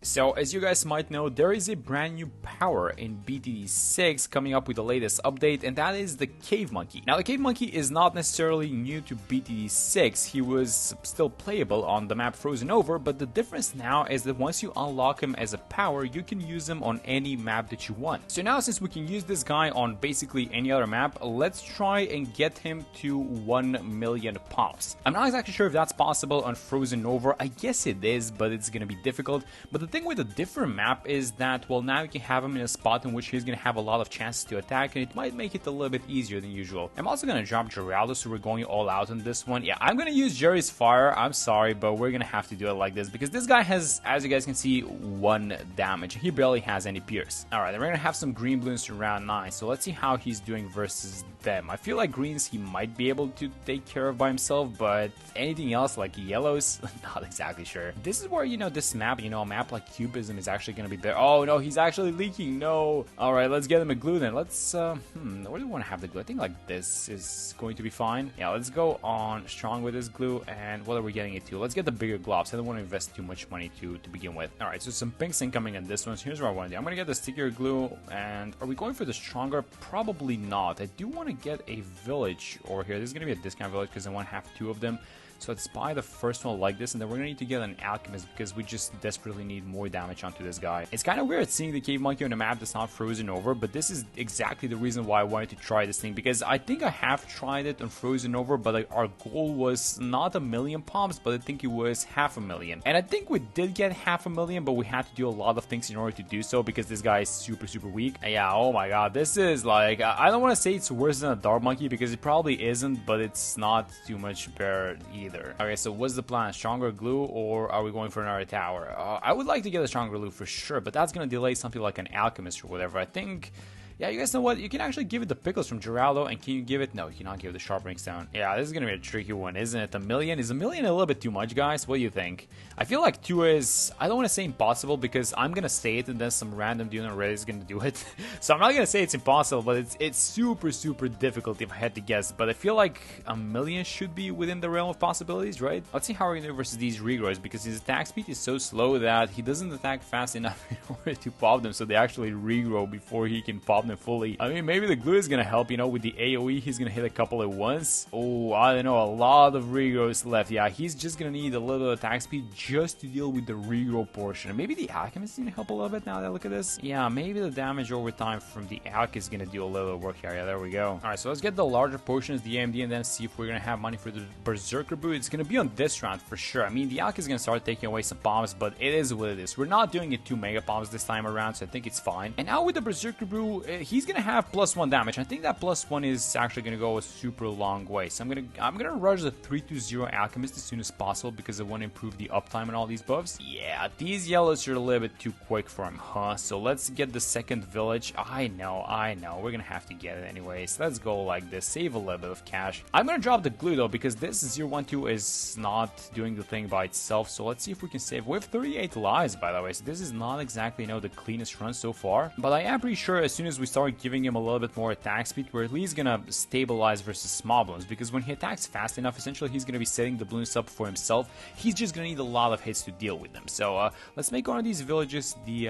So as you guys might know, there is a brand new power in BTD 6 coming up with the latest update, and that is the Cave Monkey. Now the Cave Monkey is not necessarily new to BTD 6, he was still playable on the map Frozen Over, but the difference now is that once you unlock him as a power, you can use him on any map that you want. So now since we can use this guy on basically any other map, let's try and get him to 1 million pops. I'm not exactly sure if that's possible on Frozen Over. I guess it is, but it's gonna be difficult. But the thing with a different map is that, well, now you can have him in a spot in which he's gonna have a lot of chances to attack, and it might make it a little bit easier than usual. I'm also gonna drop Geraldo, so we're going all out on this one. Yeah, I'm gonna use Jerry's Fire. I'm sorry, but we're gonna have to do it like this because this guy has, as you guys can see, 1 damage. He barely has any pierce. Alright, then we're gonna have some green balloons to round 9, so let's see how he's doing versus them. I feel like greens he might be able to take care of by himself, but anything else like yellows, not exactly sure. This is where, you know, this map, you know, a map like Cubism is actually gonna be better. Oh no, he's actually leaking. No. Alright, let's get him a glue then. Let's where do we want to have the glue? I think like this is going to be fine. Yeah, let's go on strong with this glue. And what are we getting it to? Let's get the bigger globs. I don't want to invest too much money to begin with. Alright, so some pinks incoming on this one. So here's what I want to do. I'm gonna get the stickier glue. And are we going for the stronger? Probably not. I do want to get a village over here. This is gonna be a discount village because I want to have 2 of them. So let's buy the first one like this, and then we're gonna need to get an alchemist because we just desperately need more damage onto this guy. It's kind of weird seeing the Cave Monkey on a map that's not Frozen Over, but this is exactly the reason why I wanted to try this thing, because I think I have tried it on Frozen Over, but like, our goal was not 1 million pops, but I think it was 500,000. And I think we did get 500,000, but we had to do a lot of things in order to do so because this guy is super weak. And yeah, oh my god, this is like, I don't want to say it's worse than a Dark Monkey because it probably isn't, but it's not too much better either. Okay, so what's the plan? Stronger glue, or are we going for another tower? I would like to get a stronger glue for sure, but that's gonna delay something like an alchemist or whatever. I think. Yeah, you guys know what? You can actually give it the pickles from Geraldo, and can you give it? No, you cannot give it the sharpening stone. Yeah, this is gonna be a tricky one, isn't it? 1 million? Is 1 million a little bit too much, guys? What do you think? I feel like 2 is, I don't want to say impossible because I'm gonna say it and then some random dude on Reddit is gonna do it. So I'm not gonna say it's impossible, but it's super difficult if I had to guess. But I feel like 1 million should be within the realm of possibilities, right? Let's see how we're gonna do versus these regrows, because his attack speed is so slow that he doesn't attack fast enough in order to pop them, so they actually regrow before he can pop them fully. I mean, maybe the glue is gonna help, you know, with the AoE, he's gonna hit a couple at once. Oh, I don't know, a lot of regrows left. Yeah, he's just gonna need a little attack speed just to deal with the regrow portion. And maybe the alchemist is gonna help a little bit now that I look at this. Yeah, maybe the damage over time from the alch is gonna do a little work here. Yeah, there we go. Alright, so let's get the larger potions, the AMD, and then see if we're gonna have money for the Berserker Brew. It's gonna be on this round for sure. I mean, the alch is gonna start taking away some bombs, but it is what it is. We're not doing it 2 mega bombs this time around, so I think it's fine. And now with the Berserker Brew, he's gonna have +1 damage. I think that +1 is actually gonna go a super long way. So I'm gonna rush the 320 alchemist as soon as possible because I want to improve the uptime and all these buffs. Yeah, these yellows are a little bit too quick for him, huh? So let's get the second village. I know. We're gonna have to get it anyways. Let's go like this. Save a little bit of cash. I'm gonna drop the glue though because this 012 is not doing the thing by itself. So let's see if we can save. We have 38 lives, by the way. So this is not exactly, you know, the cleanest run so far. But I am pretty sure as soon as we start giving him a little bit more attack speed, we're at least gonna stabilize versus small balloons, because when he attacks fast enough, essentially he's gonna be setting the balloons up for himself. He's just gonna need a lot of hits to deal with them. So let's make one of these villages the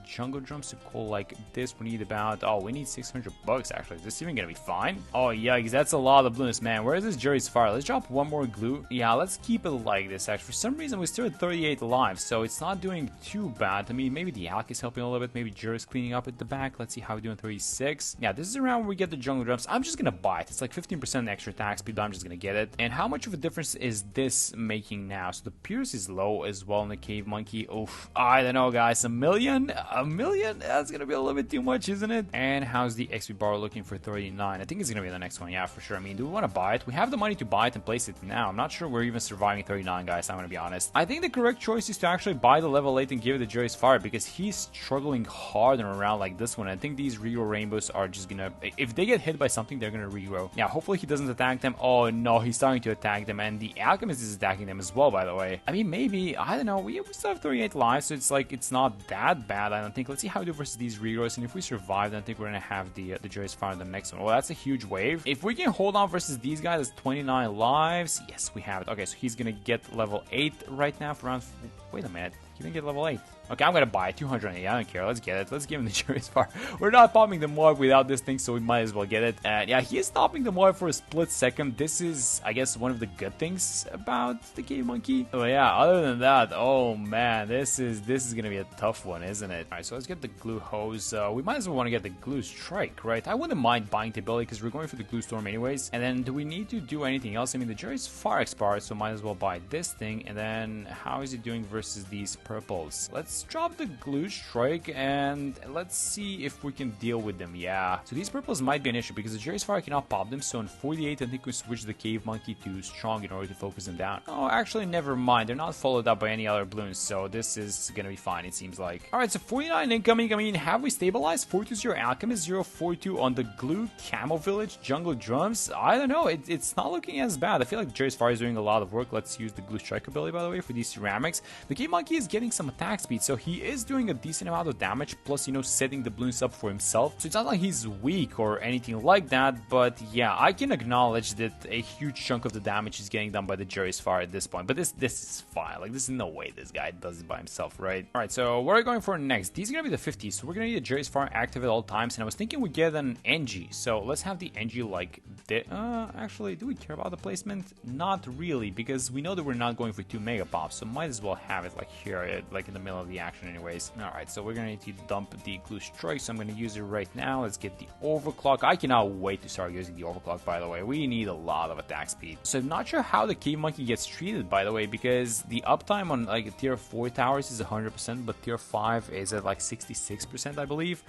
jungle drums to call like this. We need about, oh, we need 600 bucks actually. Is this even gonna be fine? Oh yikes, that's a lot of balloons, man. Where is this Jerry's Fire? Let's drop 1 more glue. Yeah, let's keep it like this actually. For some reason we still at 38 lives, so it's not doing too bad. I mean, maybe the alch is helping a little bit, maybe Jerry's cleaning up at the back. Let's see how we do in 36. Yeah, this is around where we get the jungle drums. I'm just gonna buy it. It's like 15% extra attack speed, but I'm just gonna get it. And how much of a difference is this making now? So the pierce is low as well in the Cave Monkey. Oof, I don't know, guys. 1 million? 1 million? That's gonna be a little bit too much, isn't it? And how's the XP bar looking for 39? I think it's gonna be the next one. Yeah, for sure. I mean, do we want to buy it? We have the money to buy it and place it now. I'm not sure we're even surviving 39, guys. I'm gonna be honest. I think the correct choice is to actually buy the level 8 and give it to Jerry's Fire because he's struggling hard in a round like this one. I think these regrow rainbows are just gonna, if they get hit by something, they're gonna regrow. Yeah, hopefully he doesn't attack them. Oh no, he's starting to attack them, and the alchemist is attacking them as well, by the way. I mean, maybe, I don't know, we still have 38 lives, so it's like, it's not that bad, I don't think. Let's see how we do versus these regrows, and if we survive, then I think we're gonna have the Jerry's Fire in the next one. Well, that's a huge wave. If we can hold on versus these guys, it's 29 lives. Yes, we have it. Okay, so he's gonna get level 8 right now for around, wait a minute, he didn't get level 8. Okay, I'm gonna buy it. 280. I don't care. Let's get it. Let's give him the Jury's Fire. We're not popping the MOAB without this thing, so we might as well get it. And yeah, he is stopping the MOAB for a split second. This is, I guess, one of the good things about the Cave Monkey. Oh yeah, other than that, oh man, this is gonna be a tough one, isn't it? Alright, so let's get the Glue Hose. We might as well want to get the Glue Strike, right? I wouldn't mind buying the ability because we're going for the Glue Storm anyways. And then do we need to do anything else? I mean, the Jury's Fire expired, so might as well buy this thing. And then how is it doing versus these purples? Let's drop the Glue Strike and let's see if we can deal with them. Yeah, so these purples might be an issue because the Jury's Fire cannot pop them. So in 48, I think we switch the Cave Monkey to Strong in order to focus them down. Oh, actually, never mind. They're not followed up by any other Bloons, so this is gonna be fine, it seems like. Alright, so 49 incoming. I mean, have we stabilized? 420 Alchemist, 042 on the Glue Camo Village, Jungle Drums. I don't know, it's not looking as bad. I feel like Jury's Fire is doing a lot of work. Let's use the Glue Strike ability, by the way, for these ceramics. The Cave Monkey is getting some attack speed, so he is doing a decent amount of damage, plus, you know, setting the Bloons up for himself. So it's not like he's weak or anything like that, but yeah, I can acknowledge that a huge chunk of the damage is getting done by the Jury's Fire at this point. But this is fine. Like, there's no way this guy does it by himself, right? Alright, so what are we going for next? These are gonna be the 50s, so we're gonna need a Jury's Fire active at all times, and I was thinking we get an NG. So let's have the NG like this. Actually, do we care about the placement? Not really, because we know that we're not going for 2 Mega Pops, so might as well have it like here, like in the middle of the action anyways. Alright, so we're gonna need to dump the Glue Strike, so I'm gonna use it right now. Let's get the Overclock. I cannot wait to start using the Overclock, by the way. We need a lot of attack speed. So I'm not sure how the Cave Monkey gets treated, by the way, because the uptime on like tier 4 towers is 100%, but tier 5 is at like 66%, I believe.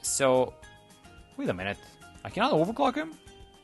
So, wait a minute. I cannot overclock him?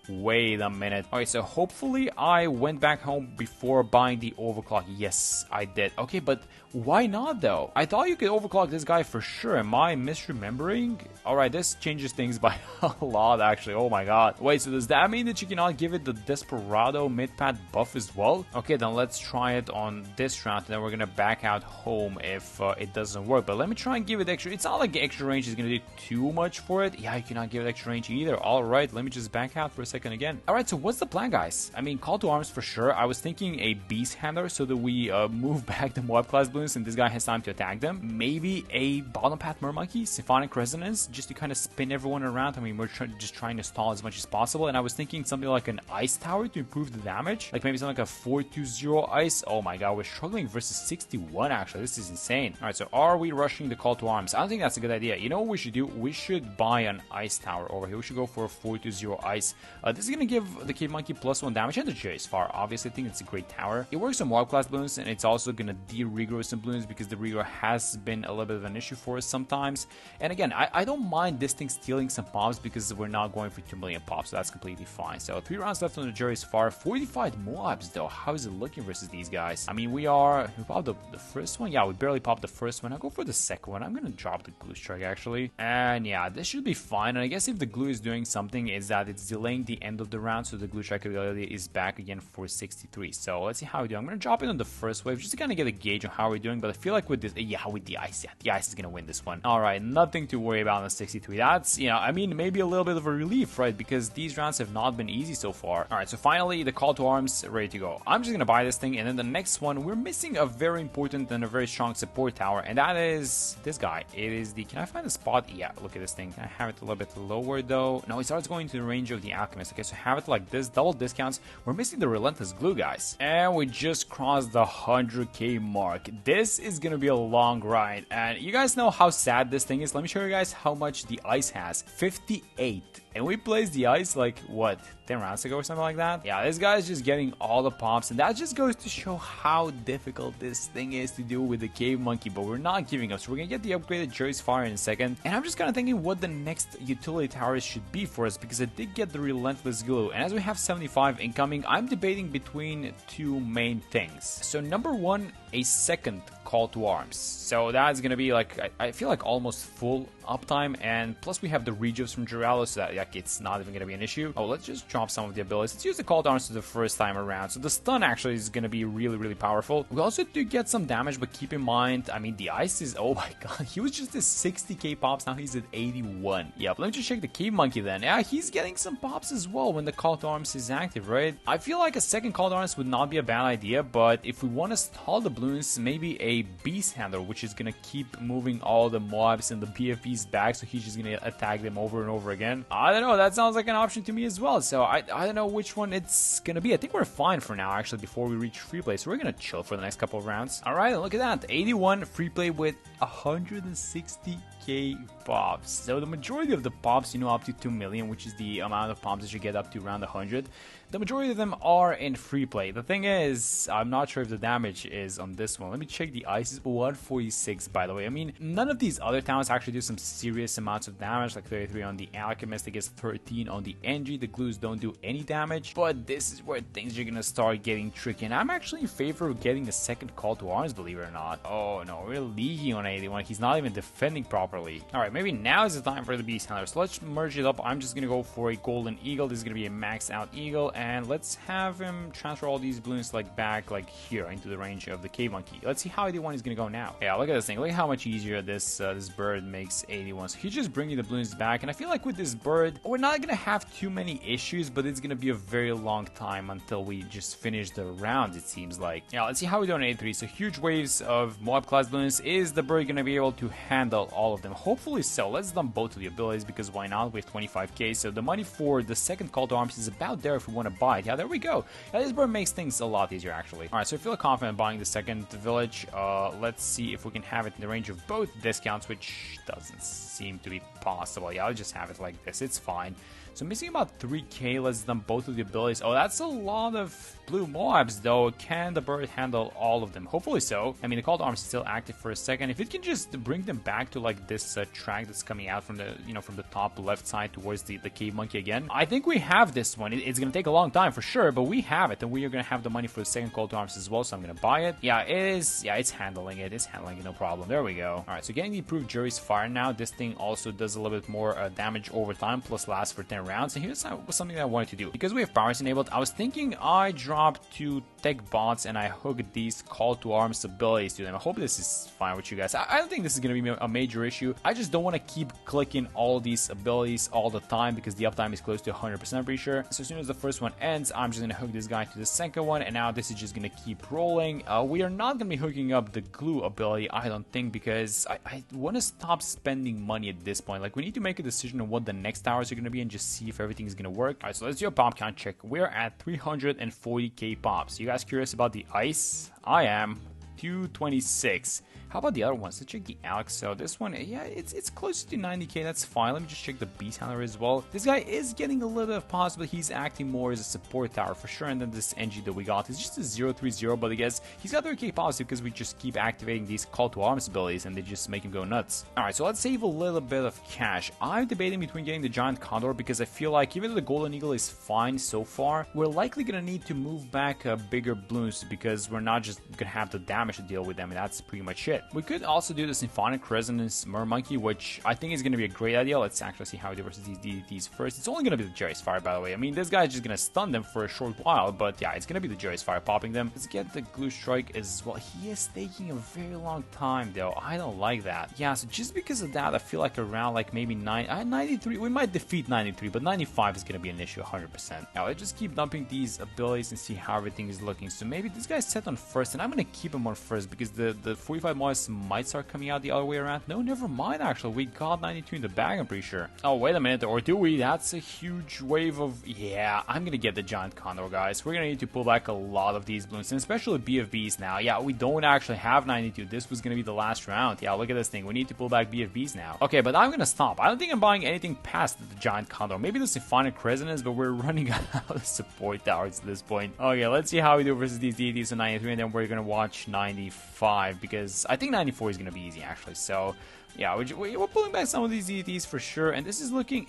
Wait a minute. Alright, so hopefully I went back home before buying the overclock. Yes, I did. Okay, but why not though? I thought you could overclock this guy for sure. Am I misremembering? Alright, this changes things by a lot actually. Oh my god. Wait, so does that mean that you cannot give it the Desperado mid-pad buff as well? Okay, then let's try it on this round, and then we're gonna back out home if it doesn't work. But let me try and give it extra. It's not like extra range is gonna do too much for it. Yeah, you cannot give it extra range either. Alright, let me just back out for a second again. Alright, so what's the plan, guys? I mean, call to arms for sure. I was thinking a beast handler so that we move back the MOAB class Bloons and this guy has time to attack them. Maybe a bottom path Mermonkey, Symphonic Resonance, just to kind of spin everyone around. I mean, we're just trying to stall as much as possible, and I was thinking something like an Ice Tower to improve the damage, like maybe something like a 420 Ice. Oh my god, we're struggling versus 61 actually. This is insane. Alright, so are we rushing the call to arms? I don't think that's a good idea. You know what we should do? We should buy an Ice Tower over here. We should go for a 420 Ice. This is going to give the Cave Monkey +1 damage and the Jury's Fire. Obviously, I think it's a great tower. It works on wild class Bloons, and it's also going to de-regrow some Bloons because the regrow has been a little bit of an issue for us sometimes. And again, I don't mind this thing stealing some pops because we're not going for 2 million pops, so that's completely fine. So 3 rounds left on the Jury's Fire. 45 MOABs though. How is it looking versus these guys? I mean, we popped the first one. Yeah, we barely popped the first one. I'll go for the second one. I'm going to drop the Glue Strike actually. And yeah, this should be fine. And I guess if the glue is doing something, is that it's delaying the end of the round, so the Glue Strike ability is back again for 63. So let's see how we do. I'm going to drop it on the first wave just to kind of get a gauge on how we're doing. But I feel like with this, yeah, with the ice, yeah, the ice is going to win this one. All right, nothing to worry about on the 63. That's, you know, I mean, maybe a little bit of a relief, right? Because these rounds have not been easy so far. All right, so finally the call to arms ready to go. I'm just going to buy this thing. And then the next one, we're missing a very important and a very strong support tower. And that is this guy. It is the, can I find a spot? Yeah, look at this thing. Can I have it a little bit lower though? No, it starts going to the range of the Alchemist. Okay, so have it like this, double discounts. We're missing the Relentless Glue, guys. And we just crossed the 100k mark. This is gonna be a long ride. And you guys know how sad this thing is. Let me show you guys how much the ice has. 58. And we placed the ice like, what, 10 rounds ago or something like that? Yeah, this guy's just getting all the pops, and that just goes to show how difficult this thing is to do with the Cave Monkey, but we're not giving up. So we're gonna get the upgraded Jury's Fire in a second, and I'm just kind of thinking what the next utility towers should be for us, because I did get the Relentless Glue, and as we have 75 incoming, I'm debating between 2 main things. So number 1, a second call to arms. So that's gonna be like, I feel like almost full uptime, and plus we have the rejuves from Geraldo, so that like it's not even gonna be an issue. Oh, let's just drop some of the abilities. Let's use the call to arms for the first time around. So the stun actually is gonna be really powerful. We also do get some damage, but keep in mind, I mean, the ice is, oh my god, he was just at 60k pops, now he's at 81. Yeah, but let me just check the Cave Monkey then. Yeah, he's getting some pops as well when the call to arms is active, right? I feel like a second call to arms would not be a bad idea, but if we want to stall the Bloons, maybe a Beast Handler, which is gonna keep moving all the MOABs and the BFBs back, so he's just gonna attack them over and over again. I don't know, that sounds like an option to me as well, so I don't know which one it's gonna be. I think we're fine for now, actually, before we reach free play, so we're gonna chill for the next couple of rounds. Alright, look at that, 81 free play with 160k pops. So the majority of the pops, you know, up to 2 million, which is the amount of pops that you get up to around 100. The majority of them are in free play. The thing is, I'm not sure if the damage is on this one. Let me check the ice. 146, by the way. I mean, none of these other towns actually do some serious amounts of damage, like 33 on the Alchemist, I guess 13 on the NG. The glues don't do any damage, but this is where things are gonna start getting tricky. And I'm actually in favor of getting the second call to arms, believe it or not. Oh no, we're leaking on 81. He's not even defending properly. Alright, maybe now is the time for the Beast Handler. So let's merge it up. I'm just gonna go for a Golden Eagle. This is gonna be a maxed out Eagle. And let's have him transfer all these balloons like back like here into the range of the Cave Monkey. Let's see how 81 is gonna go now. Yeah, look at this thing. Look at how much easier this this bird makes 81. So he's just bringing the balloons back, and I feel like with this bird, we're not gonna have too many issues, but it's gonna be a very long time until we just finish the round, it seems like. Yeah, let's see how we do on 83. So huge waves of MOAB class balloons. Is the bird gonna be able to handle all of them? Hopefully so. Let's dump both of the abilities, because why not? We have 25k, so the money for the second call to arms is about there if we want to buy it. Yeah, there we go. Yeah, this bird makes things a lot easier, actually. Alright, so I feel confident buying the second village. Let's see if we can have it in the range of both discounts, which doesn't seem to be possible. Yeah, I'll just have it like this. It's fine. So missing about 3k. Let's dump both of the abilities. Oh, that's a lot of blue MOABs, though. Can the bird handle all of them? Hopefully so. I mean, the call to arms is still active for a second. If it can just bring them back to like this track that's coming out from the, you know, from the top left side towards the Cave Monkey again, I think we have this one. It's gonna take a long time for sure, but we have it, and we are gonna have the money for the second call to arms as well. So I'm gonna buy it. Yeah, it is. Yeah, it's handling it. It's handling it, no problem. There we go. All right, so getting the improved Jury's Fire now. This thing also does a little bit more damage over time, plus lasts for 10 rounds. And here's something that I wanted to do. Because we have powers enabled, I was thinking I dropped 2 tech bots and I hooked these call to arms abilities to them. I hope this is fine with you guys. I don't think this is going to be a major issue. I just don't want to keep clicking all these abilities all the time, because the uptime is close to 100%, I'm pretty sure. So as soon as the first one ends, I'm just going to hook this guy to the second one, and now this is just going to keep rolling. We are not going to be hooking up the glue ability, I don't think, because I want to stop spending money at this point. Like, we need to make a decision on what the next towers are going to be and just see if everything is going to work. Alright, so let's do a pop count check. We're at 340k pops. You guys curious about the ice? I am. 226. How about the other ones? Let's check the Alex. So this one, yeah, it's close to 90k. That's fine. Let me just check the Beast Handler as well. This guy is getting a little bit of pops, but he's acting more as a support tower for sure. And then this NG that we got is just a 030, but I guess he's got 30k pops because we just keep activating these call to arms abilities, and they just make him go nuts. Alright, so let's save a little bit of cash. I'm debating between getting the Giant Condor, because I feel like even though the Golden Eagle is fine so far, we're likely gonna need to move back bigger balloons, because we're not just gonna have the damage to deal with them, and that's pretty much it. We could also do the Symphonic Resonance Mermonkey, which I think is going to be a great idea. Let's actually see how we do versus these DDTs first. It's only going to be the Jerry's Fire, by the way. I mean, this guy's just going to stun them for a short while, but yeah, it's going to be the Jerry's Fire popping them. Let's get the Glue Strike as well. He is taking a very long time, though. I don't like that. Yeah, so just because of that, I feel like around like maybe 93, we might defeat 93, but 95 is going to be an issue 100%. Now, let's just keep dumping these abilities and see how everything is looking. So maybe this guy's set on first, and I'm going to keep him on first, because the 45 miles might start coming out the other way around. No, never mind, actually. We got 92 in the bag, I'm pretty sure. Oh, wait a minute. Or do we? That's a huge wave of... Yeah, I'm gonna get the Giant Condor, guys. We're gonna need to pull back a lot of these balloons, and especially BFBs now. Yeah, we don't actually have 92. This was gonna be the last round. Yeah, look at this thing. We need to pull back BFBs now. Okay, but I'm gonna stop. I don't think I'm buying anything past the Giant Condor. Maybe the Symphonic Resonance, but we're running out of support towers at this point. Okay, let's see how we do versus these DDs on 93, and then we're gonna watch 95, because I think 94 is gonna be easy, actually. So yeah, we're pulling back some of these DTs for sure, and this is looking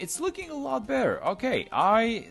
a lot better. Okay,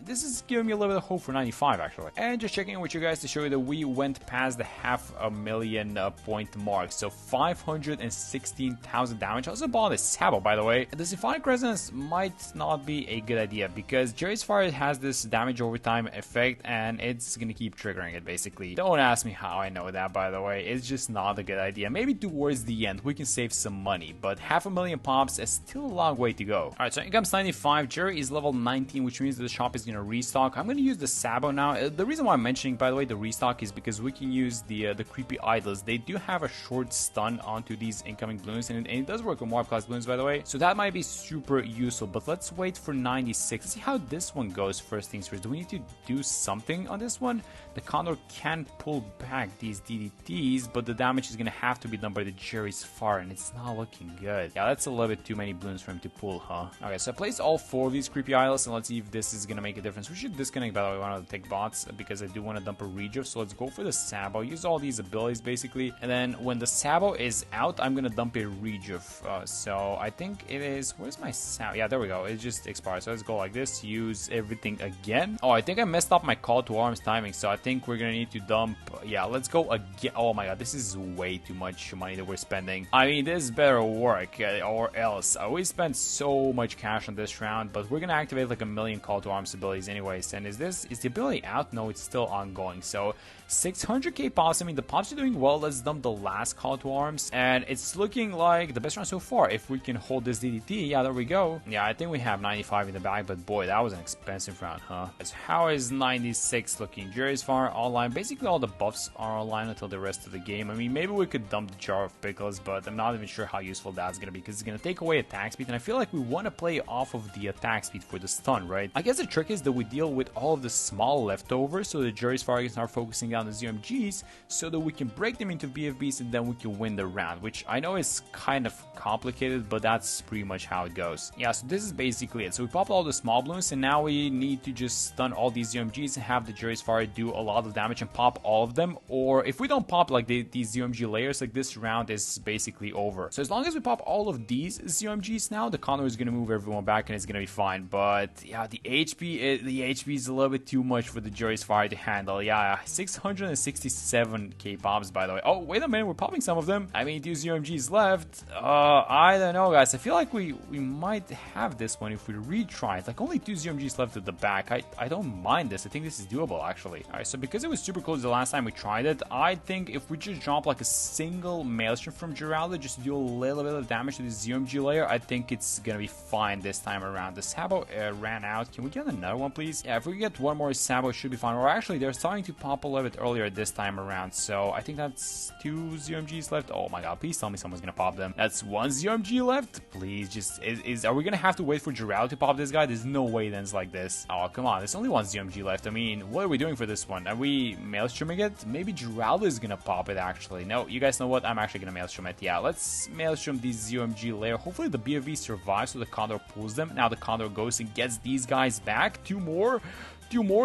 this is giving me a little bit of hope for 95, actually. And just checking in with you guys to show you that we went past the 500,000 point mark, so 516,000 damage. I also bought a Sabo, by the way. The Symphonic Resonance might not be a good idea, because Jerry's Fire has this damage over time effect, and it's gonna keep triggering it, basically. Don't ask me how I know that, by the way. It's just not a good idea. Maybe to towards the end, we can save some money, but 500,000 pops is still a long way to go. Alright, so income's 95, Jerry is level 19, which means that the shop is going to restock. I'm going to use the Sabo now. The reason why I'm mentioning, by the way, the restock is because we can use the creepy idols. They do have a short stun onto these incoming Bloons, and it does work with MOAB class Bloons, by the way, so that might be super useful. But let's wait for 96. Let's see how this one goes first things first. Do we need to do something on this one? The Condor can pull back these DDTs, but the damage is going to have to be done by the Jerry's Far, and it's not looking good. Yeah, that's a little bit too many Bloons for him to pull, huh? Okay, so I placed all 4 of these creepy idols, and let's see if this is going to make a difference. We should disconnect, by the way, one of the tech bots, because I do want to dump a Rejo, so let's go for the Sabo. Use all these abilities, basically, and then when the Sabo is out, I'm going to dump a Rejo. So I think it is... Where's my Sabo? Yeah, there we go. It just expired, so let's go like this. Use everything again. Oh, I think I messed up my call to arms timing, so I think we're going to need to dump... Yeah, let's go again. Oh my god, this is way too much money that we're spending. I mean, this better work, or else. We spent so much cash on this round, but we're gonna activate like 1,000,000 call to arms abilities anyways. And is the ability out? No, it's still ongoing. So 600k pops. I mean, the pops are doing well. Let's dump the last call to arms, and it's looking like the best round so far. If we can hold this DDT, yeah, there we go. Yeah, I think we have 95 in the bag, but boy, that was an expensive round, huh? So how is 96 looking? Jerry's Far online. Basically, all the buffs are online until the rest of the game. I mean, maybe we could dump the jar of pickles, but I'm not even sure how useful that's gonna be, because it's gonna take away attack speed, and I feel like we want to play off of the attack speed for the stun, right? I guess the trick is that we deal with all of the small leftovers, so the Jerry's Far can start focusing on the ZMGs, so that we can break them into BFBs, and then we can win the round, which I know is kind of complicated, but that's pretty much how it goes. Yeah, so this is basically it. So we popped all the small Bloons, and now we need to just stun all these ZMGs and have the Jerry's Far do a lot of damage and pop all of them, or if we don't pop like these ZMG layers, like this round is basically over. So as long as we pop all of these ZMGs now, the Condor is going to move everyone back and it's going to be fine. But yeah, the HP is a little bit too much for the Jerry's Fire to handle. Yeah, 667k pops, by the way. Oh, wait a minute, we're popping some of them. I mean, 2 ZMGs left. I don't know, guys. I feel like we might have this one if we retry it. Like, only 2 ZMGs left at the back. I don't mind this. I think this is doable, actually. Alright, so because it was super close the last time we tried it, I think if we just drop like a single Maelstrom from Geraldo just to do a little bit of damage to the ZMG layer, I think it's gonna be fine this time around. The Sabo ran out. Can we get another one, please? Yeah, if we get one more Sabo, it should be fine. Or actually, they're starting to pop a little bit earlier this time around, so I think that's 2 ZMGs left. Oh my god, please tell me someone's gonna pop them. That's 1 ZMG left. Please, just are we gonna have to wait for Geraldo to pop this guy? There's no way it ends like this. Oh, come on, there's only 1 ZMG left. I mean, what are we doing for this one? Are we Maelstroming it? Maybe Geraldo is gonna pop it, actually. No, you guys know what? I'm actually gonna Maelstrom it. Yeah, let's Maelstrom the ZMG layer. Hopefully the BFV survives so the Condor pulls them. Now the Condor goes and gets these guys back. 2 more,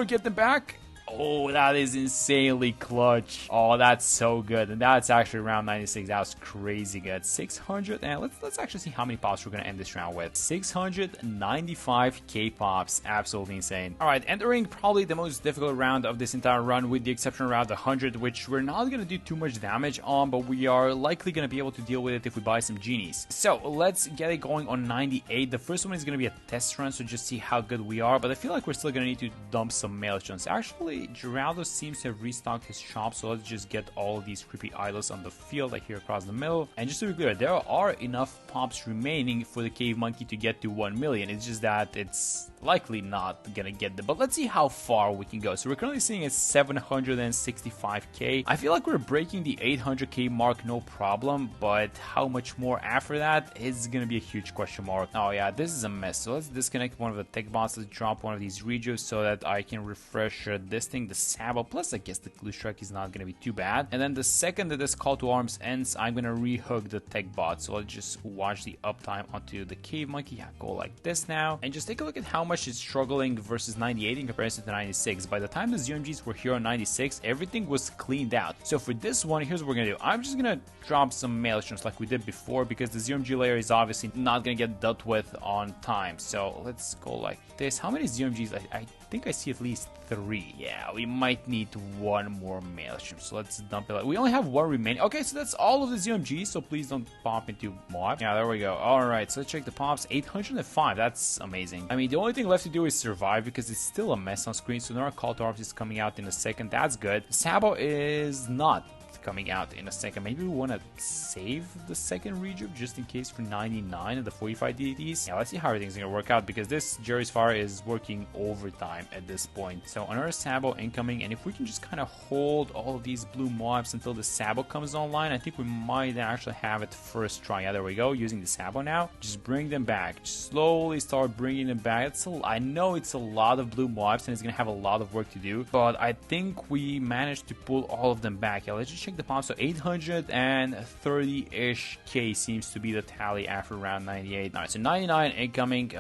get them back. Oh, that is insanely clutch. Oh, that's so good. And that's actually round 96. That was crazy good. 600, and let's actually see how many pops we're gonna end this round with. 695k pops. Absolutely insane. Alright, entering probably the most difficult round of this entire run, with the exception of round 100, which we're not gonna do too much damage on, but we are likely gonna be able to deal with it if we buy some genies. So let's get it going on 98. The first one is gonna be a test run, so just see how good we are, but I feel like we're still gonna need to dump some Maelstroms. Actually, Geraldo seems to have restocked his shop, so let's just get all of these creepy idols on the field, like here across the middle. And just to be clear, there are enough pops remaining for the Cave Monkey to get to 1 million. It's just that it's likely not gonna get them, but let's see how far we can go. So we're currently sitting at 765k. I feel like we're breaking the 800k mark no problem, but how much more after that is gonna be a huge question mark. Oh yeah, this is a mess. So let's disconnect one of the tech bots. Let's drop one of these Regios so that I can refresh this thing, the Sabo. Plus I guess the Clue Strike is not gonna be too bad. And then the second that this call to arms ends, I'm gonna rehook the tech bot. So let's just watch the uptime onto the Cave Monkey. Yeah, go like this now, and just take a look at how much it's struggling versus 98 in comparison to 96. By the time the ZMGs were here on 96, everything was cleaned out. So for this one, here's what we're gonna do. I'm just gonna drop some Maelstroms like we did before, because the ZMG layer is obviously not gonna get dealt with on time. So let's go like this. How many ZMGs? I think I see at least 3. Yeah, we might need 1 more Maelstrom, so let's dump it. We only have 1 remaining. Okay, so that's all of the ZMGs, so please don't pop into MOAB. Yeah, there we go. Alright, so let's check the pops. 805, that's amazing. I mean, the only thing left to do is survive, because it's still a mess on screen, so now our call to arms is coming out in a second. That's good. Sabo is not coming out in a second. Maybe we want to save the second rejuve just in case for 99 of the 45 DDTs. Yeah, let's see how everything's gonna work out, because this Jerry's Fire is working overtime at this point. So another Sabo incoming, and if we can just kind of hold all of these blue MOABs until the Sabo comes online, I think we might actually have it first try. Yeah, there we go, using the Sabo now. Just bring them back. Just slowly start bringing them back. I know it's a lot of blue MOABs and it's gonna have a lot of work to do, but I think we managed to pull all of them back. Yeah, let's just check the pop. So 830-ish K seems to be the tally after round 98. Alright, so 99 incoming.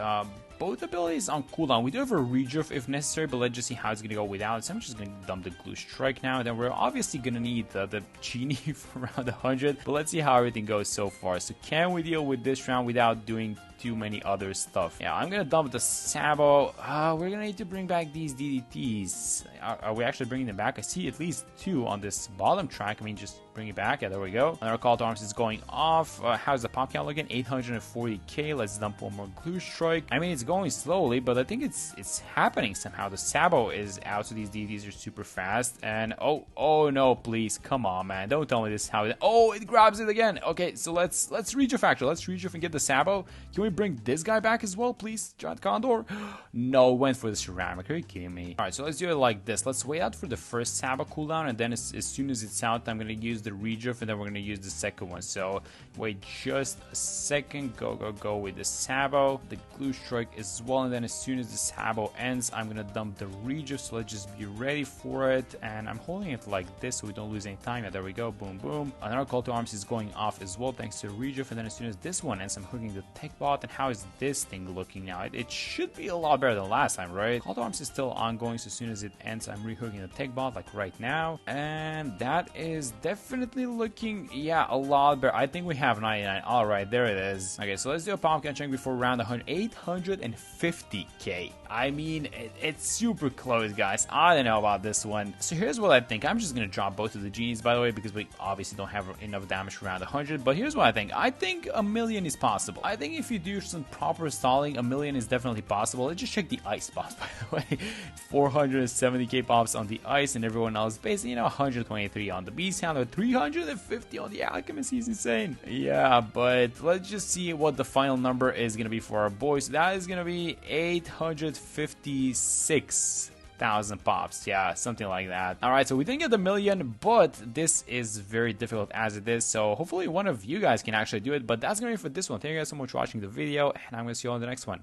Both abilities on cooldown. We do have a rejuve if necessary, but let's just see how it's gonna go without it. So I'm just gonna dump the glue strike now. Then we're obviously gonna need the genie for around 100, but let's see how everything goes so far. So can we deal with this round without doing too many other stuff? Yeah, I'm gonna dump the Sabo. We're gonna need to bring back these DDTs. Are we actually bringing them back? I see at least 2 on this bottom track. I mean, just bring it back. Yeah, there we go. And our call to arms is going off. How's the pop count looking? 840k. Let's dump one more glue strike. I mean, it's going slowly, but I think it's happening somehow. The Sabo is out, so these DDTs are super fast. And oh no, please, come on, man, don't tell me this is how it. Oh, it grabs it again. Okay, so let's rejuve actually. Let's rejuve and get the Sabo. Can we bring this guy back as well, please? Giant Condor? No, went for the ceramic. Are you kidding me? Alright, so let's do it like this. Let's wait out for the first Sabo cooldown, and then as soon as it's out, I'm gonna use the rejuve, and then we're gonna use the second one. So wait just a second. Go with the Sabo, the glue strike as well, and then as soon as the Sabo ends, I'm gonna dump the rejuve. So let's just be ready for it, and I'm holding it like this so we don't lose any time. Yeah, there we go. Boom, boom. Another call to arms is going off as well thanks to rejuve, and then as soon as this one ends, I'm hooking the tech bot. And how is this thing looking now? It should be a lot better than last time, right? Call to arms is still ongoing, so as soon as it ends, I'm rehooking the tech bot like right now, and that is definitely looking, yeah, a lot better. I think we have 99. All right, there it is. Okay, so let's do a pumpkin check before round 100. 850k. I mean, it's super close, guys. I don't know about this one. So here's what I think. I'm just gonna drop both of the genies, by the way, because we obviously don't have enough damage for round 100. But here's what I think. I think a million is possible. I think if you do some proper stalling, a million is definitely possible. Let's just check the ice pops, by the way. 470k pops on the ice, and everyone else basically, you know, 123 on the beast handler, 350 on the alchemist. He's insane. Yeah, but let's just see what the final number is gonna be for our boys. That is gonna be 856,000 pops. Yeah, something like that. All right, so we didn't get the million, but this is very difficult as it is. So hopefully one of you guys can actually do it. But that's gonna be for this one. Thank you guys so much for watching the video, and I'm gonna see you on the next one.